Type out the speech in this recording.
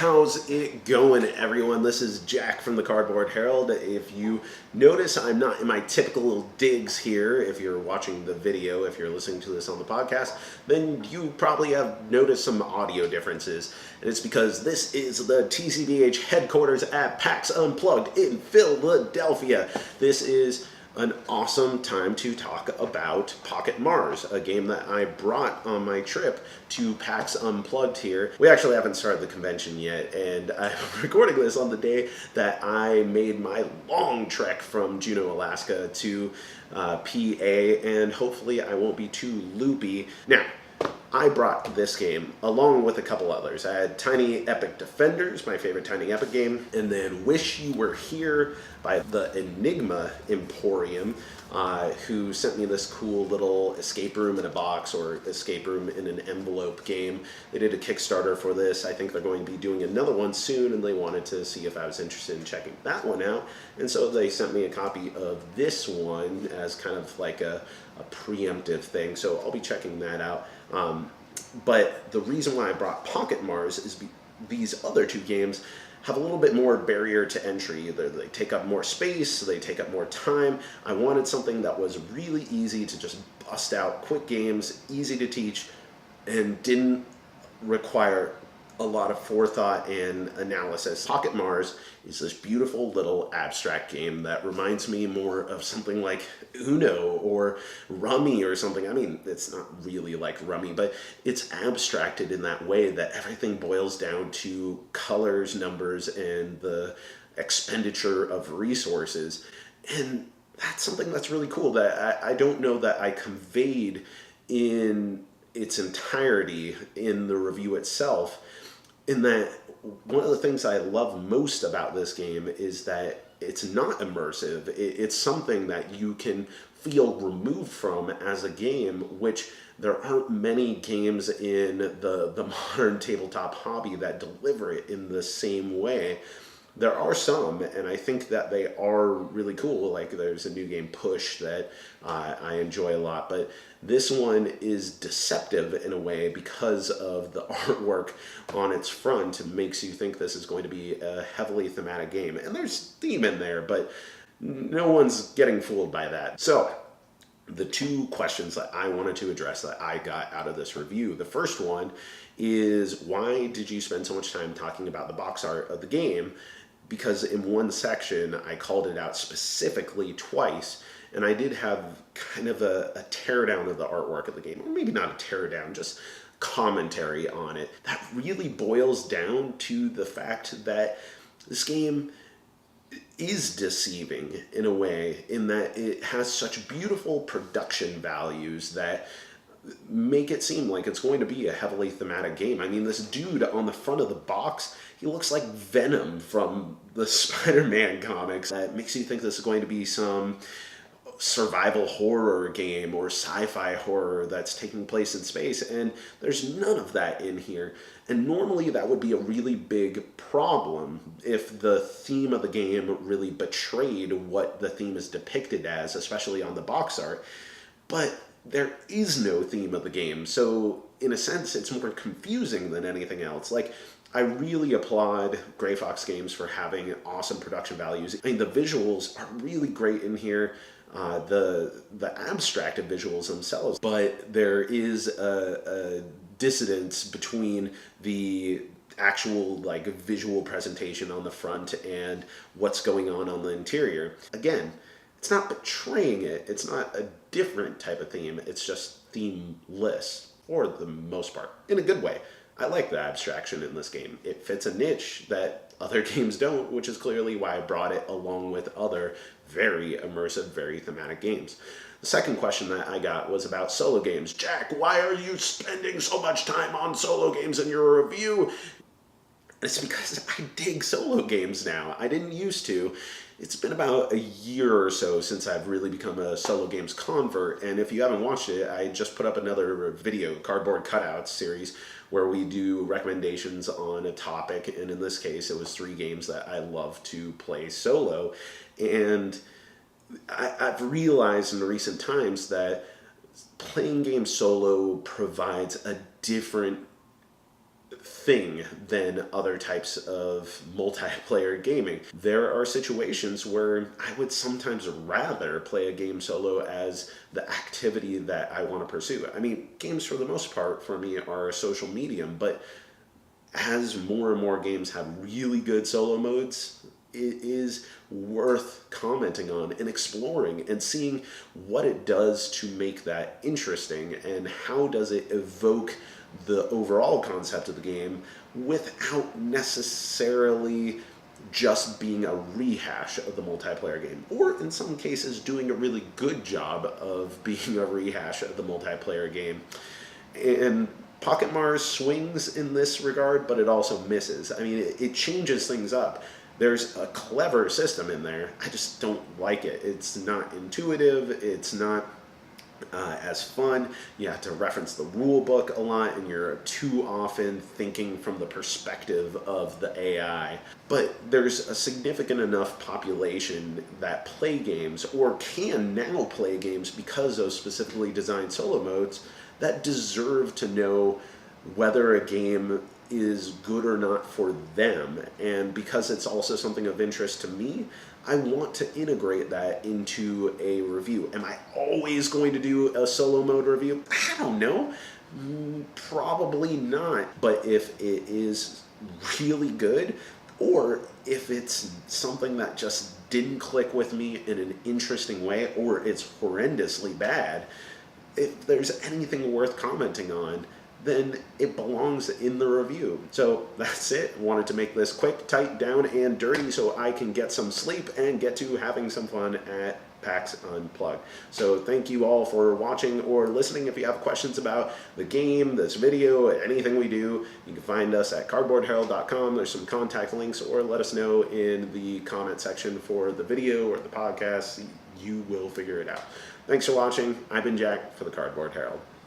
How's it going, everyone? This is Jack from the Cardboard Herald. If you notice, I'm not in my typical little digs here. If you're watching the video, if you're listening to this on the podcast, then you probably have noticed some audio differences. And it's because this is the TCbH headquarters at PAX Unplugged in Philadelphia. This is an awesome time to talk about Pocket Mars, a game that I brought on my trip to PAX Unplugged here. We actually haven't started the convention yet, and I'm recording this on the day that I made my long trek from Juneau, Alaska to PA, and hopefully I won't be too loopy. Now, I brought this game along with a couple others. I had Tiny Epic Defenders, my favorite Tiny Epic game, and then Wish You Were Here by the Enigma Emporium, who sent me this cool little escape room in a box or escape room in an envelope game. They did a Kickstarter for this. I think they're going to be doing another one soon, and they wanted to see if I was interested in checking that one out. And so they sent me a copy of this one as kind of like a preemptive thing. So I'll be checking that out. But the reason why I brought Pocket Mars is these other two games have a little bit more barrier to entry. Either they take up more space, they take up more time. I wanted something that was really easy to just bust out, quick games, easy to teach, and didn't require a lot of forethought and analysis. Pocket Mars is this beautiful little abstract game that reminds me more of something like Uno or Rummy or something. I mean, it's not really like Rummy, but it's abstracted in that way that everything boils down to colors, numbers, and the expenditure of resources. And that's something that's really cool that I don't know that I conveyed in its entirety in the review itself. In that, one of the things I love most about this game is that it's not immersive. It's something that you can feel removed from as a game, which there aren't many games in the modern tabletop hobby that deliver it in the same way. There are some, and I think that they are really cool. Like there's a new game, Push, that I enjoy a lot, but this one is deceptive in a way because of the artwork on its front. It makes you think this is going to be a heavily thematic game, and there's theme in there, but no one's getting fooled by that. So, the two questions that I wanted to address that I got out of this review. The first one is, why did you spend so much time talking about the box art of the game? Because in one section, I called it out specifically twice, and I did have kind of a teardown of the artwork of the game. Or maybe not a teardown, just commentary on it. That really boils down to the fact that this game is deceiving in a way, in that it has such beautiful production values that make it seem like it's going to be a heavily thematic game. I mean, this dude on the front of the box, he looks like Venom from the Spider-Man comics. That makes you think this is going to be some survival horror game or sci-fi horror that's taking place in space, and there's none of that in here. And normally that would be a really big problem if the theme of the game really betrayed what the theme is depicted as, especially on the box art. But there is no theme of the game, so in a sense it's more confusing than anything else. Like, I really applaud Gray Fox Games for having awesome production values. I mean, the visuals are really great in here, the abstracted visuals themselves, but there is a dissonance between the actual like visual presentation on the front and what's going on the interior. Again, it's not betraying it. It's not a different type of theme. It's just themeless, for the most part, in a good way. I like the abstraction in this game. It fits a niche that other games don't, which is clearly why I brought it along with other very immersive, very thematic games. The second question that I got was about solo games. Jack, why are you spending so much time on solo games in your review? It's because I dig solo games now. I didn't used to. It's been about a year or so since I've really become a solo games convert, and if you haven't watched it, I just put up another video, Cardboard Cutouts series, where we do recommendations on a topic, and in this case, it was 3 games that I love to play solo. And I've realized in recent times that playing games solo provides a different thing than other types of multiplayer gaming. There are situations where I would sometimes rather play a game solo as the activity that I want to pursue. I mean, games for the most part for me are a social medium, but as more and more games have really good solo modes, it is worth commenting on and exploring and seeing what it does to make that interesting and how does it evoke the overall concept of the game without necessarily just being a rehash of the multiplayer game, or in some cases doing a really good job of being a rehash of the multiplayer game. And Pocket Mars swings in this regard, but it also misses. I mean, it changes things up. There's a clever system in there. I just don't like it. It's not intuitive. It's not as fun. You have to reference the rule book a lot, and you're too often thinking from the perspective of the AI. But there's a significant enough population that play games, or can now play games because of specifically designed solo modes, that deserve to know whether a game is good or not for them. And because it's also something of interest to me, I want to integrate that into a review. Am I always going to do a solo mode review? I don't know. Probably not. But if it is really good, or if it's something that just didn't click with me in an interesting way, or it's horrendously bad, if there's anything worth commenting on, then it belongs in the review. So that's it. Wanted to make this quick, tight, down, and dirty so I can get some sleep and get to having some fun at PAX Unplugged. So thank you all for watching or listening. If you have questions about the game, this video, anything we do, you can find us at cardboardherald.com. There's some contact links, or let us know in the comment section for the video or the podcast. You will figure it out. Thanks for watching. I've been Jack for the Cardboard Herald.